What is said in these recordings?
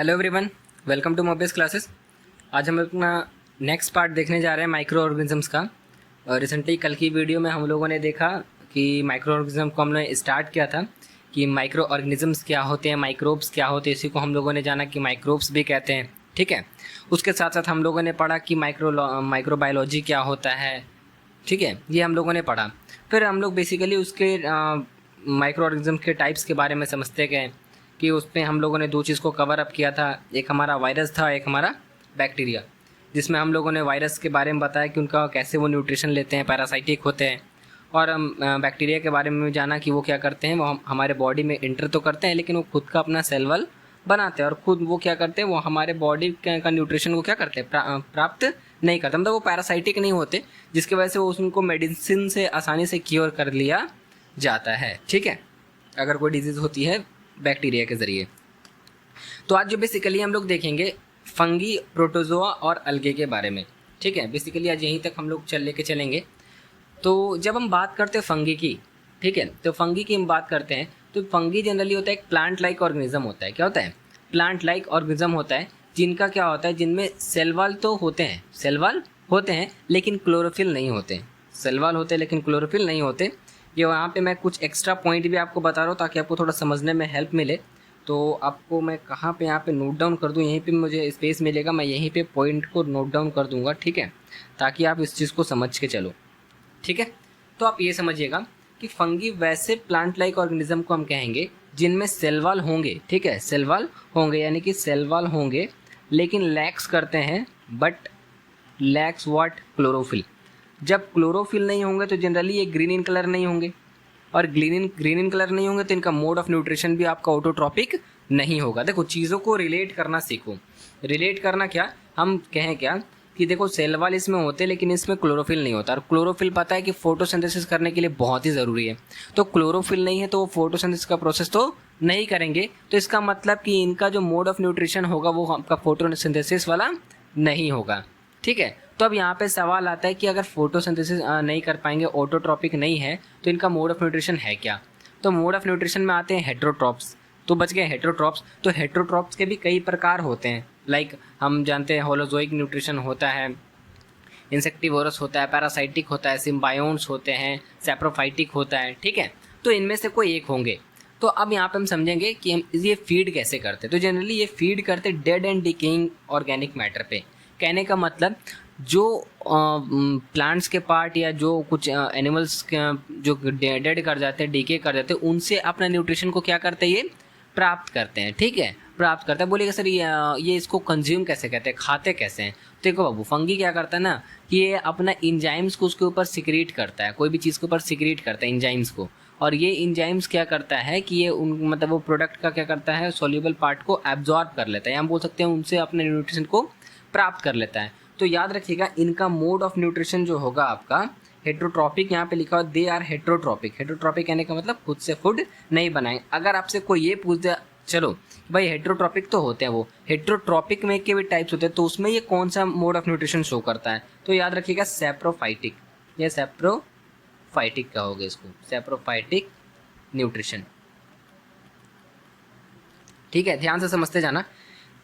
Hello everyone, welcome to Mobius classes. आज हम अपना नेक्स्ट पार्ट देखने जा रहे हैं माइक्रो ऑर्गेनिजम्स का। और रिसेंटली कल की वीडियो में हम लोगों ने देखा कि माइक्रो ऑर्गेनिज्म को हमने स्टार्ट किया था कि माइक्रो ऑर्गेनिजम्स क्या होते हैं, माइक्रोब्स क्या होते हैं। इसी को हम लोगों ने जाना कि माइक्रोब्स भी कहते हैं, ठीक है। उसके साथ साथ हम लोगों ने पढ़ा कि माइक्रोबायोलॉजी क्या होता है, ठीक है, ये हम लोगों ने पढ़ा। फिर हम लोग बेसिकली उसके माइक्रो ऑर्गेनिज्म के टाइप्स के बारे में समझते गए कि उसमें हम लोगों ने दो चीज़ को कवर अप किया था। एक हमारा वायरस था, एक हमारा बैक्टीरिया, जिसमें हम लोगों ने वायरस के बारे में बताया कि उनका कैसे वो न्यूट्रिशन लेते हैं, पैरासाइटिक होते हैं। और हम बैक्टीरिया के बारे में भी जाना कि वो क्या करते हैं, वो हमारे बॉडी में इंटर तो करते हैं लेकिन वो खुद का अपना सेल वॉल बनाते हैं और खुद वो क्या करते हैं, वो हमारे बॉडी का न्यूट्रिशन को क्या करते हैं, प्राप्त नहीं करते। मतलब वो पैरासाइटिक नहीं होते, जिसकी वजह से वो उनको मेडिसिन से आसानी से क्योर कर लिया जाता है, ठीक है, अगर कोई डिजीज़ होती है बैक्टीरिया के ज़रिए। तो आज जो बेसिकली हम लोग देखेंगे फंगी, प्रोटोजोआ और अलगे के बारे में, ठीक है। बेसिकली आज यहीं तक हम लोग लेके चलेंगे। तो जब हम बात करते हैं फंगी की, ठीक है, तो फंगी की हम बात करते हैं तो फंगी जनरली होता है एक प्लांट लाइक ऑर्गेनिज्म होता है। क्या होता है? प्लांट लाइक ऑर्गेनिज्म होता है, जिनका क्या होता है, जिनमें सेल वॉल तो होते हैं, सेल वॉल होते हैं लेकिन क्लोरोफिल नहीं होते। सेल वॉल होते हैं लेकिन क्लोरोफिल नहीं होते। ये वहाँ पे मैं कुछ एक्स्ट्रा पॉइंट भी आपको बता रहा हूँ ताकि आपको थोड़ा समझने में हेल्प मिले। तो आपको मैं कहाँ पे यहाँ पे नोट डाउन कर दूँ, यहीं पे मुझे स्पेस मिलेगा, मैं यहीं पे पॉइंट को नोट डाउन कर दूँगा, ठीक है, ताकि आप इस चीज़ को समझ के चलो, ठीक है। तो आप ये समझिएगा कि फंगी वैसे प्लांट लाइक ऑर्गेनिज्म को हम कहेंगे जिनमें सेल वॉल होंगे, ठीक है, सेल वॉल होंगे, यानी कि सेल वॉल होंगे लेकिन लैक्स करते हैं, बट लैक्स व्हाट? क्लोरोफिल। जब क्लोरोफिल नहीं होंगे तो जनरली ये ग्रीन इन कलर नहीं होंगे, और ग्रीन इन कलर नहीं होंगे तो इनका मोड ऑफ न्यूट्रिशन भी आपका ऑटोट्रॉपिक नहीं होगा। देखो चीज़ों को रिलेट करना सीखो। रिलेट करना क्या, हम कहें क्या कि देखो सेल वॉल इसमें होते हैं लेकिन इसमें क्लोरोफिल नहीं होता, और क्लोरोफिल पता है कि फोटोसिंथेसिस करने के लिए बहुत ही ज़रूरी है। तो क्लोरोफिल नहीं है तो वो फोटोसिंथेसिस का प्रोसेस तो नहीं करेंगे, तो इसका मतलब कि इनका जो मोड ऑफ न्यूट्रिशन होगा वो आपका फोटोसिंथेसिस वाला नहीं होगा, ठीक है। तो अब यहाँ पे सवाल आता है कि अगर फोटोसिंथेसिस नहीं कर पाएंगे, ऑटोट्रॉपिक नहीं है, तो इनका मोड ऑफ न्यूट्रिशन है क्या? तो मोड ऑफ न्यूट्रिशन में आते हैं हेट्रोट्रॉप्स। तो बच गए हेट्रोट्रॉप्स। तो हेट्रोट्रॉप्स के भी कई प्रकार होते हैं, लाइक हम जानते हैं होलोजोइक न्यूट्रिशन होता है, इंसेक्टिवोरस होता है, पैरासाइटिक होता है, सिम्बायोन्स होते हैं, सैप्रोफाइटिक होता है, ठीक है। तो इनमें से कोई एक होंगे। तो अब यहाँ पे हम समझेंगे कि हम ये फीड कैसे करते हैं। तो जनरली ये फीड करते dead and decaying organic matter पे। कहने का मतलब जो प्लांट्स के पार्ट या जो कुछ एनिमल्स जो डेड कर जाते हैं, डीके कर जाते हैं, उनसे अपना न्यूट्रिशन को क्या करते हैं, ये प्राप्त करते हैं, ठीक है, प्राप्त करता है। बोलिएगा सर ये इसको कंज्यूम कैसे करते हैं, खाते कैसे हैं? तो देखो बाबू, फंगी क्या करता है ना कि ये अपना इंजाइम्स को उसके ऊपर सिक्रीट करता है, कोई भी चीज़ के ऊपर सिक्रीट करता है इंजाइम्स को। और ये इंजाइम्स क्या करता है कि ये मतलब वो प्रोडक्ट का क्या करता है, सॉल्युबल पार्ट को एब्जॉर्ब कर लेता है, या हम बोल सकते हैं उनसे अपने न्यूट्रिशन को प्राप्त कर लेता है। तो याद रखिएगा इनका मोड ऑफ न्यूट्रिशन जो होगा आपका हेट्रोट्रॉपिक, यहाँ पे लिखा हुआ दे आर हेट्रोट्रॉपिक। हेट्रोट्रॉपिक कहने का मतलब खुद से फूड नहीं बनाए। अगर आपसे कोई ये पूछ दे, चलो भाई हेट्रोट्रॉपिक तो होते हैं, वो हेट्रोट्रॉपिक में के भी टाइप्स होते हैं, तो उसमें ये कौन सा मोड ऑफ न्यूट्रिशन शो करता है? तो याद रखिएगा सैप्रोफाइटिक। ये सैप्रोफाइटिक कहोगे इसको, सैप्रोफाइटिक न्यूट्रिशन, ठीक है, ध्यान से समझते जाना।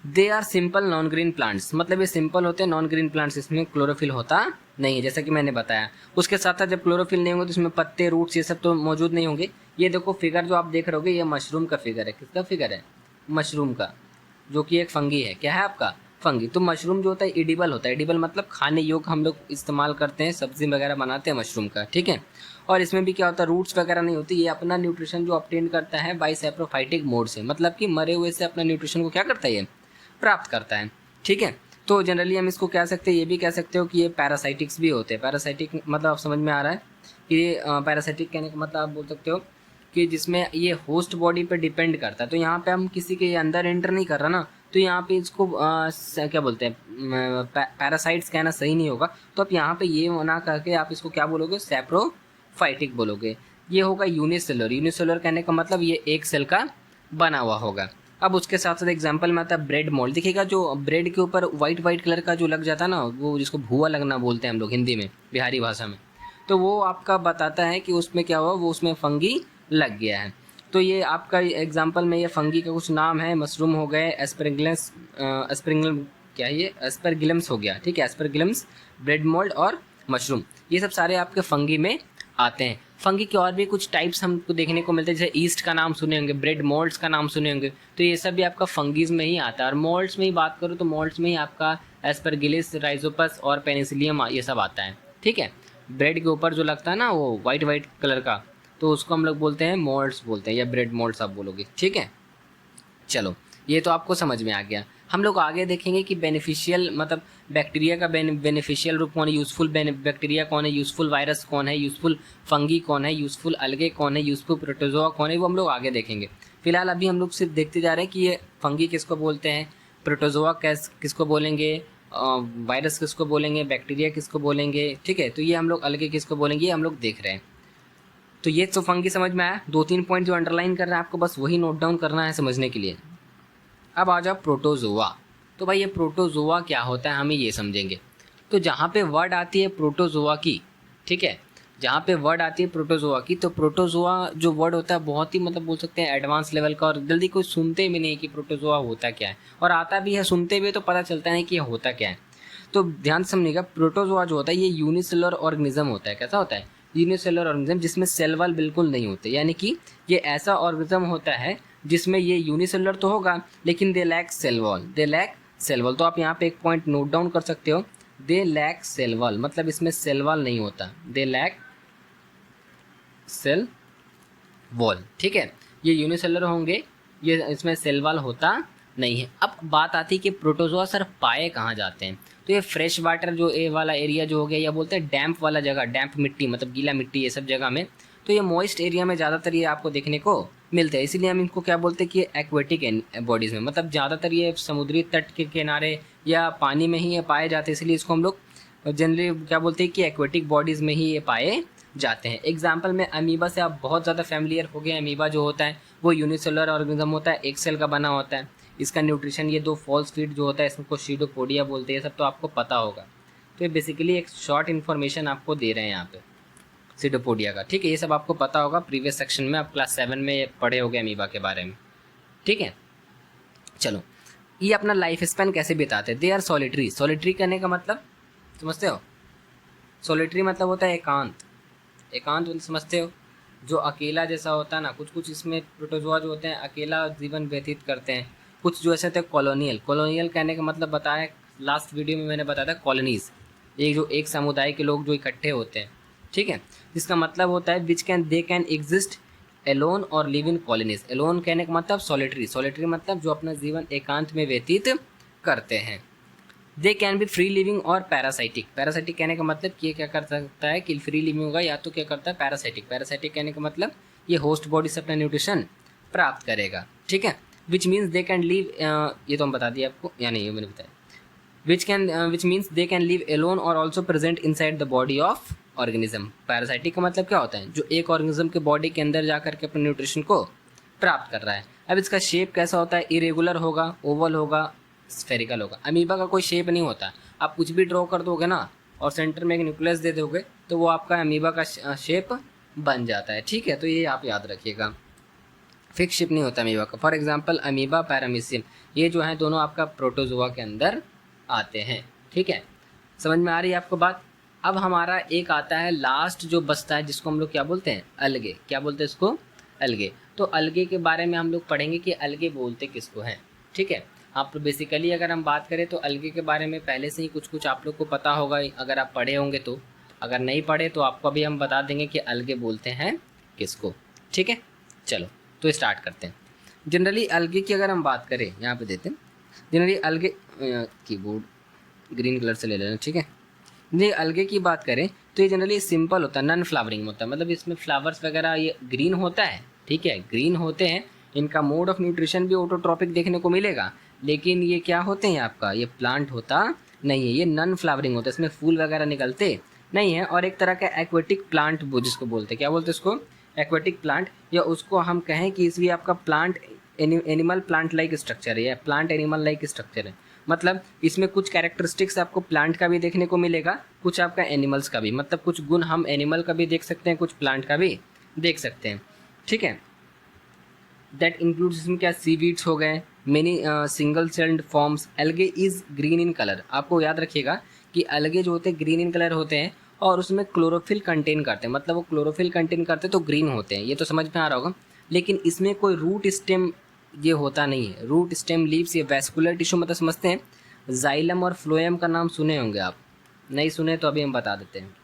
They are simple non green plants, मतलब ये सिंपल होते हैं नॉन ग्रीन प्लांट्स, इसमें क्लोरोफिल होता नहीं है, जैसा कि मैंने बताया। उसके साथ साथ जब क्लोरोफिल नहीं होंगे तो इसमें पत्ते, रूट्स, ये सब तो मौजूद नहीं होंगे। ये देखो फिगर जो आप देख रहे होगे, ये मशरूम का फिगर है। किसका फिगर है? मशरूम का, जो कि एक फंगी है। क्या है आपका? फंगी। तो मशरूम जो होता है एडिबल होता है। एडिबल मतलब खाने योग्य, हम लोग इस्तेमाल करते हैं, सब्जी वगैरह बनाते हैं मशरूम का, ठीक है। और इसमें भी क्या होता है, रूट्स वगैरह नहीं होती। ये अपना न्यूट्रिशन जो ऑब्टेन करता है बाई सैप्रोफाइटिक मोड से, मतलब कि मरे हुए से अपना न्यूट्रिशन को क्या करता है, ये प्राप्त करता है, ठीक है। तो जनरली हम इसको कह सकते हैं, ये भी कह सकते हो कि ये पैरासाइटिक्स भी होते हैं। पैरासाइटिक मतलब आप समझ में आ रहा है कि ये पैरासाइटिक कहने का मतलब आप बोल सकते हो कि जिसमें ये होस्ट बॉडी पे डिपेंड करता है। तो यहाँ पे हम किसी के अंदर एंटर नहीं कर रहा ना, तो यहाँ पे इसको क्या बोलते हैं, पैरासाइट्स कहना सही नहीं होगा। तो आप यहाँ पे ये ना करके आप इसको क्या बोलोगे, सैप्रोफाइटिक बोलोगे। ये होगा यूनिसेलुलर। यूनिसेलुलर कहने का मतलब ये एक सेल का बना हुआ होगा। अब उसके साथ साथ एग्जाम्पल में आता है ब्रेड मोल्ड। देखिएगा जो ब्रेड के ऊपर वाइट कलर का जो लग जाता है ना, वो जिसको भुआ लगना बोलते हैं हम लोग हिंदी में, बिहारी भाषा में, तो वो आपका बताता है कि उसमें क्या हुआ, वो उसमें फंगी लग गया है। तो ये आपका एग्जांपल में ये फंगी का कुछ नाम है, मशरूम हो गए, एस्परगिलम्स हो गया, ठीक है, एस्परगिलम्स, ब्रेड मोल्ड और मशरूम, ये सब सारे आपके फंगी में आते हैं। फंगी के और भी कुछ टाइप्स हमको देखने को मिलते हैं, जैसे ईस्ट का नाम सुने होंगे, ब्रेड मोल्ड्स का नाम सुने होंगे, तो ये सब भी आपका फंगीज में ही आता है। और मोल्ड्स में ही बात करूँ तो मोल्ड्स में ही आपका एस्परगिलिस, राइजोपस और पेनिसिलियम ये सब आता है, ठीक है। ब्रेड के ऊपर जो लगता है ना वो वाइट कलर का, तो उसको हम लोग बोलते हैं मोल्ड्स बोलते हैं, या ब्रेड मोल्ड्स आप बोलोगे, ठीक है। चलो ये तो आपको समझ में आ गया। हम लोग आगे देखेंगे कि बेनिफिशियल मतलब बैक्टीरिया का बेनिफिशियल रूप कौन है, यूज़फुल बैक्टीरिया कौन है, यूज़फुल वायरस कौन है, यूज़फुल फंगी कौन है, यूज़फुल अलगे कौन है, यूज़फुल प्रोटोजोआ कौन है, वो हम लोग आगे देखेंगे। फिलहाल अभी हम लोग सिर्फ देखते जा रहे हैं कि ये फंगी किसको बोलते हैं, प्रोटोजोआ किसको बोलेंगे, वायरस किसको बोलेंगे, बैक्टीरिया किसको बोलेंगे, ठीक है। तो ये हम लोग अलगे किसको बोलेंगे, ये हम लोग देख रहे हैं। तो ये तो फंगी समझ में आया। 2-3 पॉइंट जो अंडरलाइन कर रहे हैं आपको बस वही नोट डाउन करना है समझने के लिए। अब आ जाओ प्रोटोजोआ। तो भाई ये प्रोटोजोआ क्या होता है, हमें ये समझेंगे। तो जहाँ पे वर्ड आती है प्रोटोजोआ की, ठीक है, जहाँ पे वर्ड आती है प्रोटोजोआ की, तो प्रोटोजोआ जो वर्ड होता है बहुत ही मतलब बोल सकते हैं एडवांस लेवल का, और जल्दी कोई सुनते भी नहीं कि प्रोटोजोआ होता क्या है, और आता भी है सुनते भी तो पता चलता नहीं कि ये होता क्या है। तो ध्यान से समझिएगा, प्रोटोजोआ जो होता है ये यूनिसेलुलर ऑर्गेनिज्म होता है। कैसा होता है, यूनिसेलुलर ऑर्गेनिज्म, जिसमें सेल वाल बिल्कुल नहीं होते, यानी कि ये ऐसा ऑर्गेनिज्म होता है जिसमें ये यूनिसेलुलर तो होगा लेकिन दे लैक सेल वॉल, तो आप यहाँ पे एक पॉइंट नोट डाउन कर सकते हो, दे लैक सेल वॉल, मतलब इसमें सेल वॉल नहीं होता, दे लैक सेल वॉल, ठीक है। ये यूनिसेलुलर होंगे, ये इसमें सेल वॉल होता नहीं है। अब बात आती है कि प्रोटोजोआ सर पाए कहाँ जाते हैं, तो ये फ्रेश वाटर जो ए वाला एरिया जो हो गया, या बोलते हैं डैम्प वाला जगह, डैम्प मिट्टी मतलब गीला मिट्टी, ये सब जगह में, तो ये मॉइस्ट एरिया में ज़्यादातर ये आपको देखने को मिलते हैं। इसीलिए हम इनको क्या बोलते हैं कि एक्वेटिक बॉडीज़ में, मतलब ज़्यादातर ये समुद्री तट के किनारे या पानी में ही ये पाए जाते हैं, इसलिए इसको हम लोग जनरली क्या बोलते हैं कि एक्वेटिक बॉडीज़ में ही ये पाए जाते हैं। एग्जाम्पल में अमीबा से आप बहुत ज़्यादा फैमिलियर हो गए। अमीबा जो होता है वो यूनिसेलुलर ऑर्गेनिज्म होता है, एक सेल का बना होता है। इसका न्यूट्रिशन ये 2 फॉल्स फीड जो होता है इसको सीडोपोडिया बोलते हैं, ये सब तो आपको पता होगा। तो ये बेसिकली एक शॉर्ट इन्फॉर्मेशन आपको दे रहे हैं यहाँ पे सीडोपोडिया का, ठीक है। ये सब आपको पता होगा, प्रीवियस सेक्शन में आप क्लास 7 में पढ़े होगे अमीबा के बारे में, ठीक है। चलो ये अपना लाइफ स्पैन कैसे बिताते हैं, दे आर सॉलिटरी। सॉलिटरी करने का मतलब समझते हो, सॉलिटरी मतलब होता है एकांत, एकांत समझते हो, जो अकेला जैसा होता है ना, कुछ इसमें प्रोटोजोआ जो होते हैं अकेला जीवन व्यतीत करते हैं। कुछ जो ऐसे होते हैं कॉलोनियल कहने का मतलब बताया लास्ट वीडियो में मैंने बताया था, कॉलोनीज, एक समुदाय के लोग जो इकट्ठे होते हैं, ठीक है, जिसका मतलब होता है दे कैन एग्जिस्ट एलोन और लिव इन कॉलोनीज। एलोन कहने का मतलब सॉलिटरी मतलब जो अपना जीवन एकांत में व्यतीत करते हैं। They can be free living और पैरासाइटिक कहने का मतलब कि ये क्या कर सकता है कि फ्री लिविंग होगा, या तो क्या करता है पैरासाइटिक कहने का मतलब ये होस्ट बॉडी से अपना न्यूट्रिशन प्राप्त करेगा, ठीक है। विच मीन्स दे कैन लिव, ये तो हम बता दिए आपको, या नहीं ये मैंने बताया, which means they can live alone और also present inside the body of organism. Parasitic का मतलब क्या होता है, जो एक ऑर्गेनिज्म के बॉडी के अंदर जा करके अपने न्यूट्रिशन को प्राप्त कर रहा है। अब इसका शेप कैसा होता है, इरेगुलर होगा, ओवल होगा, स्फेरिकल होगा। अमीबा का कोई शेप नहीं होता, आप कुछ भी ड्रॉ कर दोगे ना और सेंटर में एक न्यूक्लियस दे दोगे तो वो आपका अमीबा का शेप बन जाता है, ठीक है। तो ये आप याद रखिएगा, फिक्स शेप नहीं होता अमीबा का। फॉर एग्जांपल अमीबा, पैरामीशियम, ये जो है दोनों आपका प्रोटोजोआ के अंदर आते हैं, ठीक है। समझ में आ रही है आपको बात। अब हमारा एक आता है लास्ट जो बचता है, जिसको हम लोग क्या बोलते हैं, अलगे। क्या बोलते हैं इसको, अलगे। तो अलगे के बारे में हम लोग पढ़ेंगे कि अलगे बोलते किसको हैं, ठीक है। आप बेसिकली अगर हम बात करें तो अलगे के बारे में पहले से ही कुछ आप लोग को पता होगा अगर आप पढ़े होंगे तो, अगर नहीं पढ़े तो आपको अभी हम बता देंगे कि अलगे बोलते हैं किसको, ठीक है। चलो तो स्टार्ट करते हैं। जनरली अलगे की अगर हम बात करें, यहाँ पे देते हैं जनरली अलगे, कीबोर्ड ग्रीन कलर से ले लेना, ठीक है। ये अलगे की बात करें तो ये जनरली सिंपल होता है, नॉन फ्लावरिंग होता है, मतलब इसमें फ्लावर्स वगैरह ये ग्रीन होता है, ठीक है, ग्रीन होते हैं। इनका मोड ऑफ न्यूट्रिशन भी ऑटोट्रॉपिक देखने को मिलेगा, लेकिन ये क्या होते हैं आपका, ये प्लांट होता नहीं है, ये नॉन फ्लावरिंग होता है, इसमें फूल वगैरह निकलते नहीं है। और एक तरह का एक्वेटिक प्लांट जिसको बोलते हैं, क्या बोलते हैं इसको, एक्वेटिक प्लांट, या उसको हम कहें कि इसलिए आपका plant animal plant like structure है, या प्लांट एनिमल लाइक स्ट्रक्चर है। मतलब इसमें कुछ कैरेक्टरिस्टिक्स आपको प्लांट का भी देखने को मिलेगा, कुछ आपका एनिमल्स का भी, मतलब कुछ गुण हम एनिमल का भी देख सकते हैं, कुछ प्लांट का भी देख सकते हैं, ठीक है। दैट इंक्लूड्स, इसमें क्या सीवीड्स हो गए, many single celled forms, algae is green in colour. आपको याद रखिएगा कि अलगे जो होते हैं ग्रीन इन कलर होते हैं और उसमें क्लोरोफिल कंटेन करते हैं, मतलब वो क्लोरोफिल कंटेन करते हैं तो ग्रीन होते हैं, ये तो समझ में आ रहा होगा। लेकिन इसमें कोई रूट स्टेम ये होता नहीं है, रूट स्टेम लीव्स, ये वैस्कुलर टिश्यू मतलब समझते हैं। जाइलम और फ्लोएम का नाम सुने होंगे आप, नहीं सुने तो अभी हम बता देते हैं।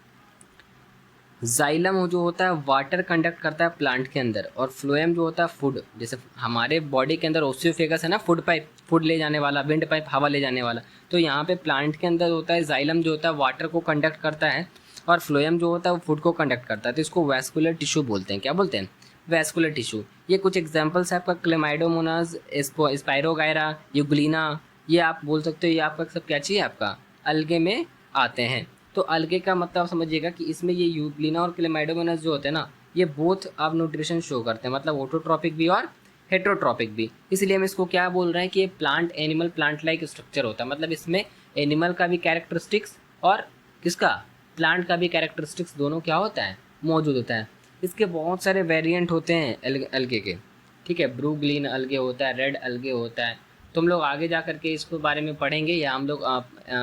जाइलम जो होता है वाटर कंडक्ट करता है प्लांट के अंदर, और फ्लोएम जो होता है फूड, जैसे हमारे बॉडी के अंदर ओसियोफेगस है ना, फूड पाइप, फूड ले जाने वाला, विंड पाइप हवा ले जाने वाला, तो यहाँ पे प्लांट के अंदर होता है जाइलम जो होता है वाटर को कंडक्ट करता है, और फ्लोएम जो होता है वो फूड को कंडक्ट करता है, तो इसको वैस्कुलर टिश्यू बोलते हैं। क्या बोलते हैं? Vascular tissue. ये कुछ एग्जाम्पल्स है आपका, क्लेमाइडोमोनास, स्पाइरोगायरा, यूग्लिना, ये आप बोल सकते हो, ये आपका सब क्या चाहिए आपका अलगे में आते हैं। तो अलगे का मतलब समझिएगा कि इसमें ये यूग्लिना और क्लेमाइडोमोनास जो होते हैं ना, ये बोथ अब न्यूट्रिशन शो करते हैं, मतलब ऑटोट्रॉपिक भी और हेट्रोट्रॉपिक भी। इसलिए हम इसको क्या बोल रहे हैं कि ये plant animal plant like structure होता है, मतलब इसमें एनिमल का भी कैरेक्टरिस्टिक्स और किसका प्लांट का भी कैरेक्टरिस्टिक्स दोनों क्या होता है मौजूद होता है। इसके बहुत सारे वेरिएंट होते हैं अलगे के, ठीक है। ब्रू ग्रीन अलगे होता है, रेड अलगे होता है, तो हम लोग आगे जा करके इसको बारे में पढ़ेंगे, या हम लोग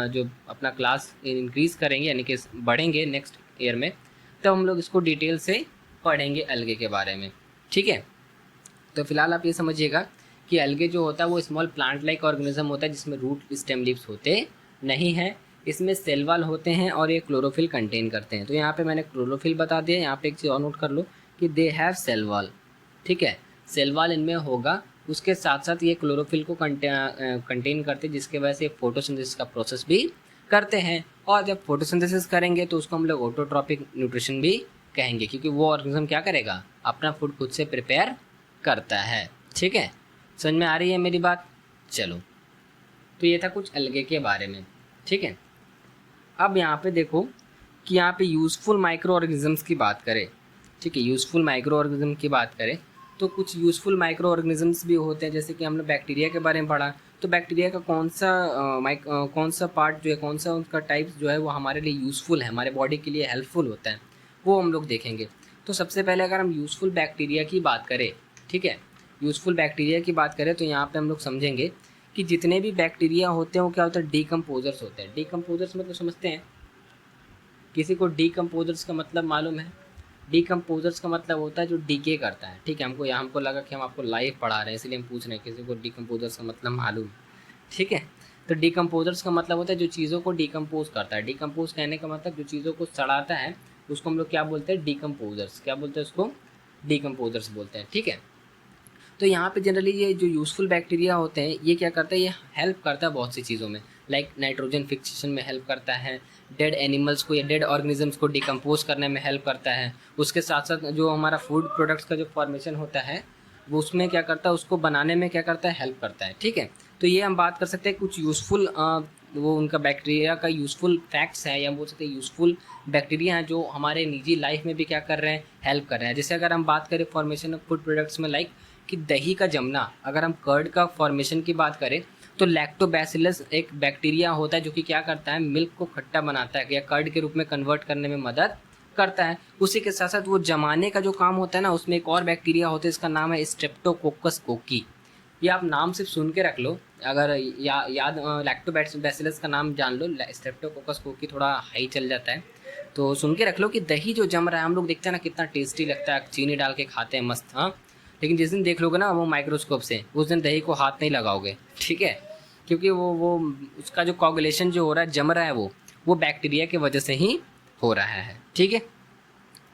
जो अपना क्लास इंक्रीज़ करेंगे यानी कि बढ़ेंगे नेक्स्ट ईयर में, तब हम लोग इसको डिटेल से पढ़ेंगे अलगे के बारे में, ठीक है। तो फिलहाल आप ये समझिएगा कि अलगे जो होता है वो स्मॉल प्लांट लाइक ऑर्गेनिज्म होता है जिसमें रूट स्टेम लीव्स होते नहीं हैं, इसमें सेल वॉल होते हैं और ये क्लोरोफिल कंटेन करते हैं। तो यहाँ पे मैंने क्लोरोफिल बता दिया, यहाँ पे एक चीज़ और नोट कर लो कि दे हैव सेल वॉल, ठीक है, सेल वॉल इनमें होगा। उसके साथ साथ ये क्लोरोफिल को कंटेन करते हैं, जिसके वजह से फोटोसिंथेसिस का प्रोसेस भी करते हैं, और जब फोटोसिंथेसिस करेंगे तो उसको हम लोग ऑटोट्रॉपिक न्यूट्रिशन भी कहेंगे, क्योंकि वो ऑर्गेनिज्म क्या करेगा अपना फूड खुद से प्रिपेयर करता है, ठीक है। समझ में आ रही है मेरी बात? चलो, तो ये था कुछ अलगे के बारे में, ठीक है। अब यहाँ पे देखो कि यहाँ पे यूज़फुल माइक्रो ऑर्गेनिजम्स की बात करें, ठीक है, यूज़फुल माइक्रो ऑर्गेनिज्म की बात करें तो कुछ यूज़फुल माइक्रो ऑर्गेनिजम्स भी होते हैं, जैसे कि हमने बैक्टीरिया के बारे में पढ़ा, तो बैक्टीरिया का कौन सा पार्ट जो है, कौन सा उनका टाइप जो है वो हमारे लिए यूज़फुल है, हमारे बॉडी के लिए हेल्पफुल होता है, वो हम लोग देखेंगे। तो सबसे पहले अगर हम यूज़फुल बैक्टीरिया की बात करें, ठीक है, यूज़फुल बैक्टीरिया की बात करें तो यहाँ पे हम लोग समझेंगे कि जितने भी बैक्टीरिया होते हैं वो क्या होता है, डीकम्पोजर्स होते हैं। डीकम्पोजर्स मतलब समझते हैं? किसी को डीकम्पोजर्स का मतलब मालूम है? डीकम्पोजर्स का मतलब होता है जो डीके करता है, ठीक है। हमको लगा कि हम आपको लाइव पढ़ा रहे हैं इसलिए हम पूछ रहे हैं किसी को डीकम्पोजर्स का मतलब मालूम, ठीक है। तो डीकम्पोजर्स का मतलब होता है जो चीज़ों को डीकम्पोज करता है। डीकम्पोज कहने का मतलब जो चीज़ों को सड़ाता है उसको हम लोग क्या बोलते हैं, डीकम्पोजर्स। क्या बोलते हैं उसको? डीकम्पोजर्स बोलते हैं, ठीक है। तो यहाँ पे जनरली ये जो यूज़फुल बैक्टीरिया होते हैं ये क्या करता है, ये हेल्प करता है बहुत सी चीज़ों में, लाइक नाइट्रोजन फिक्सेशन में हेल्प करता है, डेड एनिमल्स को या डेड ऑर्गेनिजम्स को डिकम्पोज करने में हेल्प करता है। उसके साथ साथ जो हमारा फूड प्रोडक्ट्स का जो फॉर्मेशन होता है वो उसमें क्या करता है, उसको बनाने में क्या करता है, हेल्प करता है, ठीक है। तो ये हम बात कर सकते हैं कुछ यूज़फुल वो उनका बैक्टीरिया का यूज़फुल फैक्ट्स है, या बोल सकते हैं यूज़फुल बैक्टीरिया हैं जो हमारे निजी लाइफ में भी क्या कर रहे हैं, हेल्प कर रहे हैं। जैसे अगर हम बात करें फॉर्मेशन ऑफ फूड प्रोडक्ट्स में, लाइक कि दही का जमना, अगर हम कर्ड का फॉर्मेशन की बात करें तो लैक्टोबैसिलस एक बैक्टीरिया होता है जो कि क्या करता है, मिल्क को खट्टा बनाता है या कर्ड के रूप में कन्वर्ट करने में मदद करता है। उसी के साथ साथ वो जमाने का जो काम होता है ना, उसमें एक और बैक्टीरिया होता है, इसका नाम है स्ट्रेप्टोकोकस कोकी। ये आप नाम सिर्फ सुन के रख लो, अगर याद लैक्टोबैसिलस का नाम जान लो, स्ट्रेप्टोकोकस कोकी थोड़ा हाई चल जाता है, तो सुन के रख लो कि दही जो जम रहा है, हम लोग देखते हैं ना कितना टेस्टी लगता है, चीनी डाल के खाते हैं मस्त, हाँ। लेकिन जिस दिन देख लोगे ना वो माइक्रोस्कोप से, उस दिन दही को हाथ नहीं लगाओगे, ठीक है, क्योंकि वो उसका जो कोगुलेशन जो हो रहा है, जम रहा है, वो बैक्टीरिया की वजह से ही हो रहा है, ठीक है।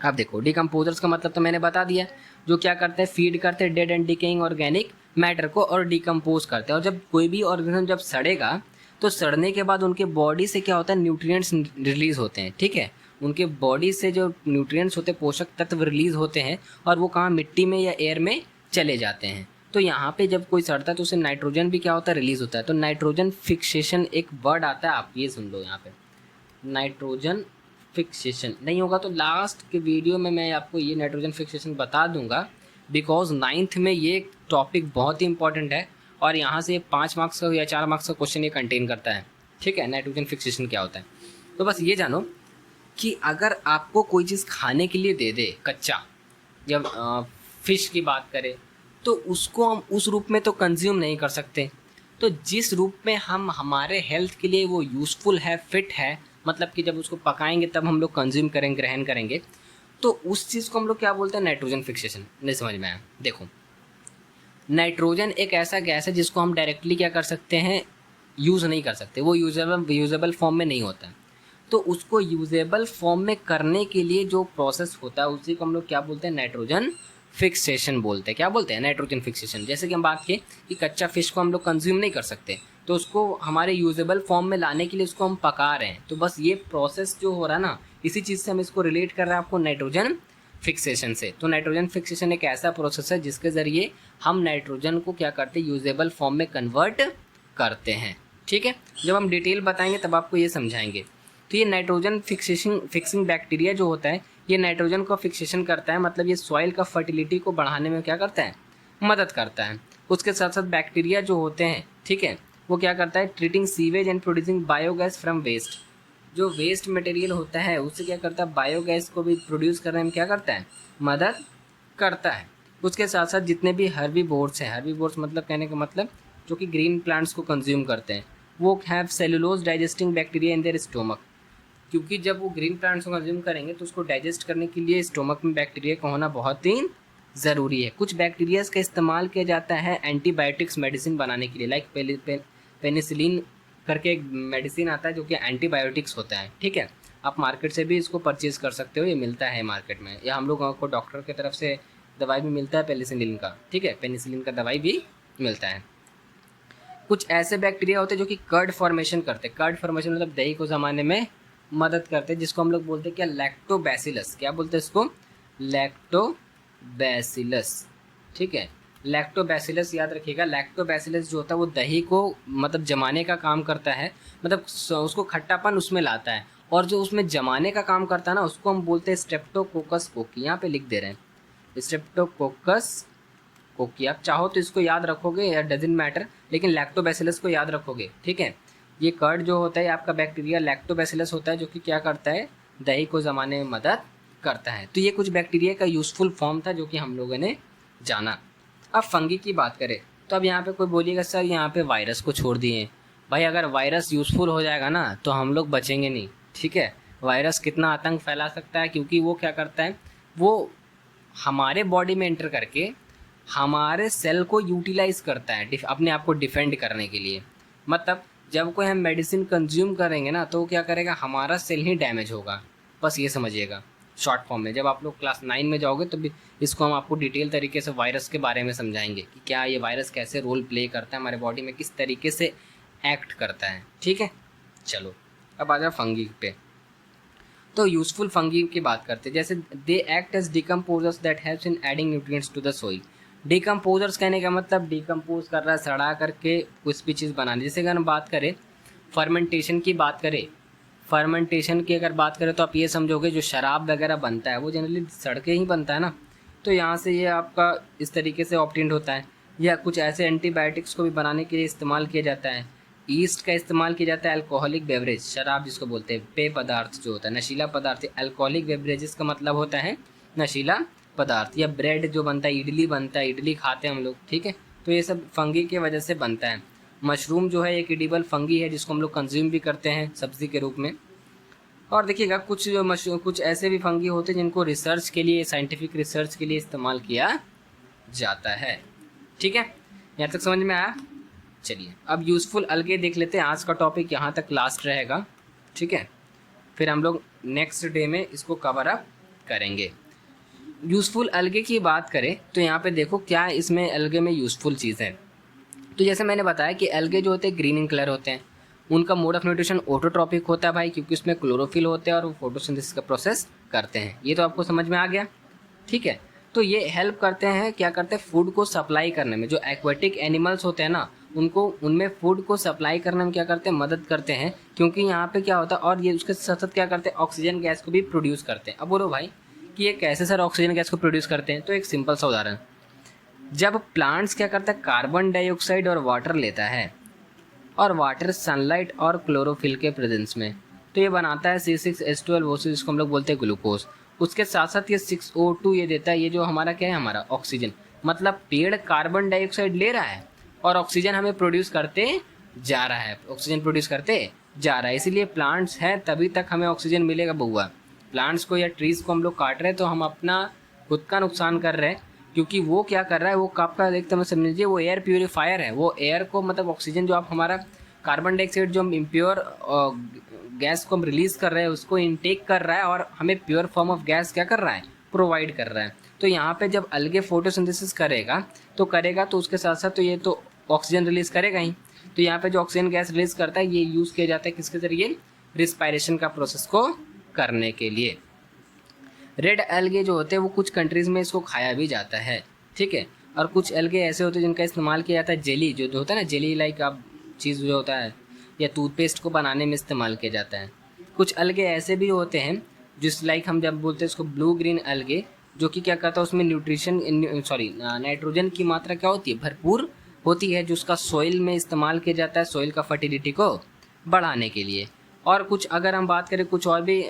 अब देखो डिकम्पोजर्स का मतलब तो मैंने बता दिया, जो क्या करते हैं, फीड करते हैं dead and decaying organic matter को और डिकम्पोज करते हैं। और जब कोई भी ऑर्गेनिज्म जब सड़ेगा तो सड़ने के बाद उनके बॉडी से क्या होता है, न्यूट्रिएंट्स रिलीज होते हैं, ठीक है। उनके बॉडी से जो न्यूट्रिएंट्स होते हैं, पोषक तत्व रिलीज होते हैं, और वो कहाँ, मिट्टी में या एयर में चले जाते हैं। तो यहाँ पे जब कोई सड़ता है तो उससे नाइट्रोजन भी क्या होता है, रिलीज होता है। तो नाइट्रोजन फिक्सेशन एक वर्ड आता है, आप ये सुन लो यहाँ पे, नाइट्रोजन फिक्सेशन। नहीं होगा तो लास्ट के वीडियो में मैं आपको ये नाइट्रोजन फिक्सेशन बता दूंगा, बिकॉज 9th में ये टॉपिक बहुत ही इंपॉर्टेंट है और यहाँ से 5 मार्क्स का या 4 मार्क्स का क्वेश्चन ये कंटेन करता है, ठीक है। नाइट्रोजन फिक्सेशन क्या होता है, तो बस ये जानो कि अगर आपको कोई चीज़ खाने के लिए दे दे कच्चा, जब फिश की बात करें तो उसको हम उस रूप में तो कंज्यूम नहीं कर सकते। तो जिस रूप में हम हमारे हेल्थ के लिए वो यूज़फुल है, फिट है, मतलब कि जब उसको पकाएंगे तब हम लोग कंज्यूम करेंगे, ग्रहण करेंगे, तो उस चीज़ को हम लोग क्या बोलते हैं, नाइट्रोजन फिक्सेशन। नहीं समझ में आया? देखो, नाइट्रोजन एक ऐसा गैस है जिसको हम डायरेक्टली क्या कर सकते हैं, यूज़ नहीं कर सकते, वो यूजेबल फॉर्म में नहीं होता है। तो उसको यूजेबल फॉर्म में करने के लिए जो प्रोसेस होता है उसी को हम लोग क्या बोलते हैं, नाइट्रोजन फिक्सेशन बोलते हैं। क्या बोलते हैं, नाइट्रोजन फिक्सेशन। जैसे कि हम बात किए कि कच्चा फिश को हम लोग कंज्यूम नहीं कर सकते, तो उसको हमारे यूजेबल फॉर्म में लाने के लिए उसको हम पका रहे हैं। तो बस ये प्रोसेस जो हो रहा है ना, इसी चीज़ से हम इसको रिलेट कर रहे हैं आपको नाइट्रोजन फिक्सेशन से। तो नाइट्रोजन फिक्सेशन एक ऐसा प्रोसेस है जिसके ज़रिए हम नाइट्रोजन को क्या करते हैं, यूजेबल फॉर्म में कन्वर्ट करते हैं। ठीक है, जब हम डिटेल बताएंगे तब आपको ये समझाएंगे। तो ये नाइट्रोजन फिक्सिंग बैक्टीरिया जो होता है, ये नाइट्रोजन को फिक्सेशन करता है, मतलब ये सॉइल का फर्टिलिटी को बढ़ाने में क्या करता है, मदद करता है। उसके साथ साथ बैक्टीरिया जो होते हैं, ठीक है, वो क्या करता है, treating sewage and producing biogas from waste. जो वेस्ट मटेरियल होता है उससे क्या करता है, बायोगैस को भी प्रोड्यूस करने में क्या करता है, मदद करता है। उसके साथ साथ जितने भी हर्बीवोर्स हैं, हर्बीवोर्स मतलब कहने का मतलब जो कि ग्रीन प्लांट्स को कंज्यूम करते हैं, वो have cellulose digesting bacteria in their stomach. क्योंकि जब वो ग्रीन प्लांट्स को कंज्यूम करेंगे तो उसको डाइजेस्ट करने के लिए स्टोमक में बैक्टीरिया का होना बहुत ही ज़रूरी है। कुछ बैक्टीरियाज का इस्तेमाल किया जाता है एंटीबायोटिक्स मेडिसिन बनाने के लिए, लाइक पेनिसिलिन करके एक मेडिसिन आता है जो कि एंटीबायोटिक्स होता है। ठीक है, आप मार्केट से भी इसको परचेज़ कर सकते हो, ये मिलता है मार्केट में, या हम लोगों को डॉक्टर की तरफ से दवाई भी मिलता है पेनिसिलिन का। ठीक है, पेनिसिलिन का दवाई भी मिलता है। कुछ ऐसे बैक्टीरिया होते हैं जो कि कर्ड फॉर्मेशन करते हैं। कर्ड फॉर्मेशन मतलब दही को जमाने में मदद करते हैं, जिसको हम लोग बोलते हैं क्या, लैक्टोबैसिलस। क्या बोलते हैं इसको, लैक्टोबैसिलस। ठीक है, लैक्टोबैसिलस याद रखिएगा। लैक्टोबैसिलस जो होता है वो दही को मतलब जमाने का काम करता है, मतलब उसको खट्टापन उसमें लाता है, और जो उसमें जमाने का काम करता है ना, उसको हम बोलते हैं स्ट्रेप्टोकोकस कोकी। यहाँ पे लिख दे रहे हैं स्ट्रेप्टोकोकस कोकी। आप चाहो तो इसको याद रखोगे या डजेंट मैटर, लेकिन लैक्टोबैसिलस को याद रखोगे। ठीक है, ये कर्ड जो होता है आपका बैक्टीरिया लैक्टोबैसिलस होता है, जो कि क्या करता है, दही को जमाने में मदद करता है। तो ये कुछ बैक्टीरिया का यूज़फुल फॉर्म था जो कि हम लोगों ने जाना। अब फंगी की बात करें तो अब यहाँ पे कोई बोलिएगा सर यहाँ पे वायरस को छोड़ दिए। भाई अगर वायरस यूज़फुल हो जाएगा ना तो हम लोग बचेंगे नहीं। ठीक है, वायरस कितना आतंक फैला सकता है, क्योंकि वो क्या करता है, वो हमारे बॉडी में एंटर करके हमारे सेल को यूटिलाइज करता है अपने आप को डिफेंड करने के लिए। मतलब जब कोई हम मेडिसिन कंज्यूम करेंगे ना तो क्या करेगा, हमारा सेल ही डैमेज होगा। बस ये समझिएगा शॉर्ट फॉर्म में। जब आप लोग क्लास 9 में जाओगे तो भी इसको हम आपको डिटेल तरीके से वायरस के बारे में समझाएंगे कि क्या ये वायरस कैसे रोल प्ले करता है हमारे बॉडी में, किस तरीके से एक्ट करता है। ठीक है, चलो अब आ जाओ फंगी पे। तो यूजफुल फंगी की बात करते हैं। जैसे they act as decomposers that helps in adding nutrients to the soil. Decomposers कहने का मतलब डिकम्पोज कर रहा है, सड़ा करके कुछ भी चीज़ बनानी। जैसे अगर हम बात करें फर्मेंटेशन की बात करें, फर्मेंटेशन की अगर बात करें तो आप ये समझोगे जो शराब वगैरह बनता है वो जनरली सड़ के ही बनता है ना, तो यहाँ से ये आपका इस तरीके से ऑब्टेन्ड होता है। या कुछ ऐसे एंटीबायोटिक्स को भी बनाने के लिए इस्तेमाल किया जाता है। ईस्ट का इस्तेमाल किया जाता है अल्कोहलिक बेवरेज, शराब जिसको बोलते हैं, पेय पदार्थ जो होता है, नशीला पदार्थ। अल्कोहलिक बेवरेजेस का मतलब होता है नशीला पदार्थ। या ब्रेड जो बनता है, इडली बनता है, इडली खाते हैं हम लोग। ठीक है, तो ये सब फंगी की वजह से बनता है। मशरूम जो है एक एडिबल फंगी है जिसको हम लोग कंज्यूम भी करते हैं सब्जी के रूप में। और देखिएगा कुछ ऐसे भी फंगी होते हैं जिनको रिसर्च के लिए, साइंटिफिक रिसर्च के लिए इस्तेमाल किया जाता है। ठीक है, यहाँ तक समझ में आया। चलिए अब यूज़फुल अलगे देख लेते हैं। आज का टॉपिक यहाँ तक लास्ट रहेगा। ठीक है, फिर हम लोग नेक्स्ट डे में इसको कवर अप करेंगे। यूज़फुल अलगे की बात करें तो यहाँ पे देखो क्या इसमें अलगे में यूज़फुल चीज़ है। तो जैसे मैंने बताया कि अलगे जो होते हैं ग्रीन इन कलर होते हैं, उनका मोड ऑफ न्यूट्रिशन ऑटोट्रॉपिक होता है भाई, क्योंकि उसमें क्लोरोफिल होते हैं और वो फोटोसिंथेसिस का प्रोसेस करते हैं। ये तो आपको समझ में आ गया। ठीक है, तो ये हेल्प करते हैं, क्या करते हैं, फूड को सप्लाई करने में। जो एक्वेटिक एनिमल्स होते हैं ना, उनको उनमें फूड को सप्लाई करने में क्या करते हैं, मदद करते हैं। क्योंकि यहाँ पे क्या होता है, और ये उसके साथ साथ क्या करते हैं, ऑक्सीजन गैस को भी प्रोड्यूस करते हैं। अब बोलो भाई कि ये कैसे सर ऑक्सीजन गैस को प्रोड्यूस करते हैं, तो एक सिंपल सा उदाहरण, जब प्लांट्स क्या करता है, कार्बन डाइऑक्साइड और वाटर लेता है, और वाटर सनलाइट और क्लोरोफिल के प्रेजेंस में, तो ये बनाता है C6H12O, जिसको हम लोग बोलते हैं ग्लूकोज। उसके साथ साथ ये 6O2 ये देता है, ये जो हमारा क्या है, हमारा ऑक्सीजन। मतलब पेड़ कार्बन डाइऑक्साइड ले रहा है और ऑक्सीजन हमें प्रोड्यूस करते जा रहा है, ऑक्सीजन प्रोड्यूस करते जा रहा है। इसीलिए प्लांट्स हैं तभी तक हमें ऑक्सीजन मिलेगा बउआ। प्लांट्स को या ट्रीज़ को हम लोग काट रहे हैं तो हम अपना खुद का नुकसान कर रहे हैं, क्योंकि वो क्या कर रहा है, वो आपका देखते समझ लीजिए वो एयर प्योरीफायर है। वो एयर को मतलब ऑक्सीजन जो आप हमारा कार्बन डाइऑक्साइड जो हम इम्प्योर गैस को हम रिलीज़ कर रहे हैं उसको इनटेक कर रहा है और हमें प्योर फॉर्म ऑफ गैस क्या कर रहा है, प्रोवाइड कर रहा है। तो यहाँ पे जब अलगे फोटोसिंथेसिस करेगा तो उसके साथ साथ तो ये तो ऑक्सीजन रिलीज़ करेगा ही। तो यहाँ पे जो ऑक्सीजन गैस रिलीज़ करता है ये यूज़ किया जाता है किसके ज़रिए, रिस्पायरेशन का प्रोसेस को करने के लिए। रेड एल्गे जो होते हैं वो कुछ कंट्रीज़ में इसको खाया भी जाता है, ठीक है। और कुछ एल्गे ऐसे होते हैं जिनका इस्तेमाल किया जाता है जेली, जो होता है ना जेली लाइक आप चीज़ जो होता है, या टूथपेस्ट को बनाने में इस्तेमाल किया जाता है। कुछ अलगे ऐसे भी होते हैं जिस लाइक हम जब बोलते हैं इसको ब्लू ग्रीन अलगे, जो कि क्या करता है उसमें नाइट्रोजन की मात्रा क्या होती है, भरपूर होती है, जो उसका सॉइल में इस्तेमाल किया जाता है सॉइल का फर्टिलिटी को बढ़ाने के लिए। और कुछ अगर हम बात करें कुछ और भी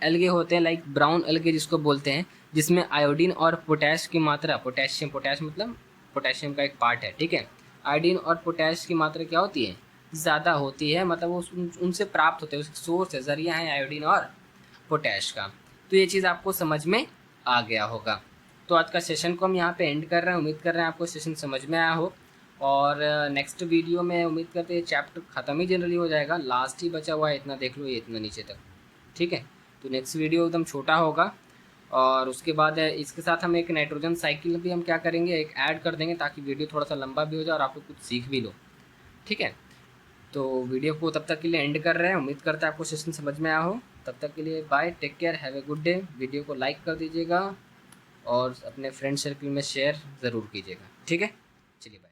अलगे होते हैं लाइक ब्राउन अलगे जिसको बोलते हैं, जिसमें आयोडीन और पोटैश की मात्रा, पोटैश मतलब पोटेशियम का एक पार्ट है, ठीक है। आयोडीन और पोटैश की मात्रा क्या होती है, ज़्यादा होती है, मतलब वो उनसे प्राप्त होते हैं, उसके सोर्स है, ज़रिया है आयोडीन और पोटैश का। तो ये चीज़ आपको समझ में आ गया होगा। तो आज का सेशन को हम यहाँ पे एंड कर रहे हैं। उम्मीद कर रहे हैं आपको सेशन समझ में आया हो, और नेक्स्ट वीडियो में उम्मीद करते हैं चैप्टर ख़त्म ही जनरली हो जाएगा, लास्ट ही बचा हुआ है, इतना देख लो ये इतना नीचे तक, ठीक है। तो नेक्स्ट वीडियो एकदम छोटा होगा, और उसके बाद इसके साथ हम एक नाइट्रोजन साइकिल भी हम क्या करेंगे, एक ऐड कर देंगे ताकि वीडियो थोड़ा सा लंबा भी हो जाए और आप लोग कुछ सीख भी लो, ठीक है। तो वीडियो को तब तक के लिए एंड कर रहे हैं। उम्मीद करता है आपको सेशन समझ में आया हो। तब तक के लिए bye, take care, have a good day. Video को लाइक कर दीजिएगा और अपने फ्रेंड सर्कल में शेयर ज़रूर कीजिएगा, ठीक है। चलिए बाय।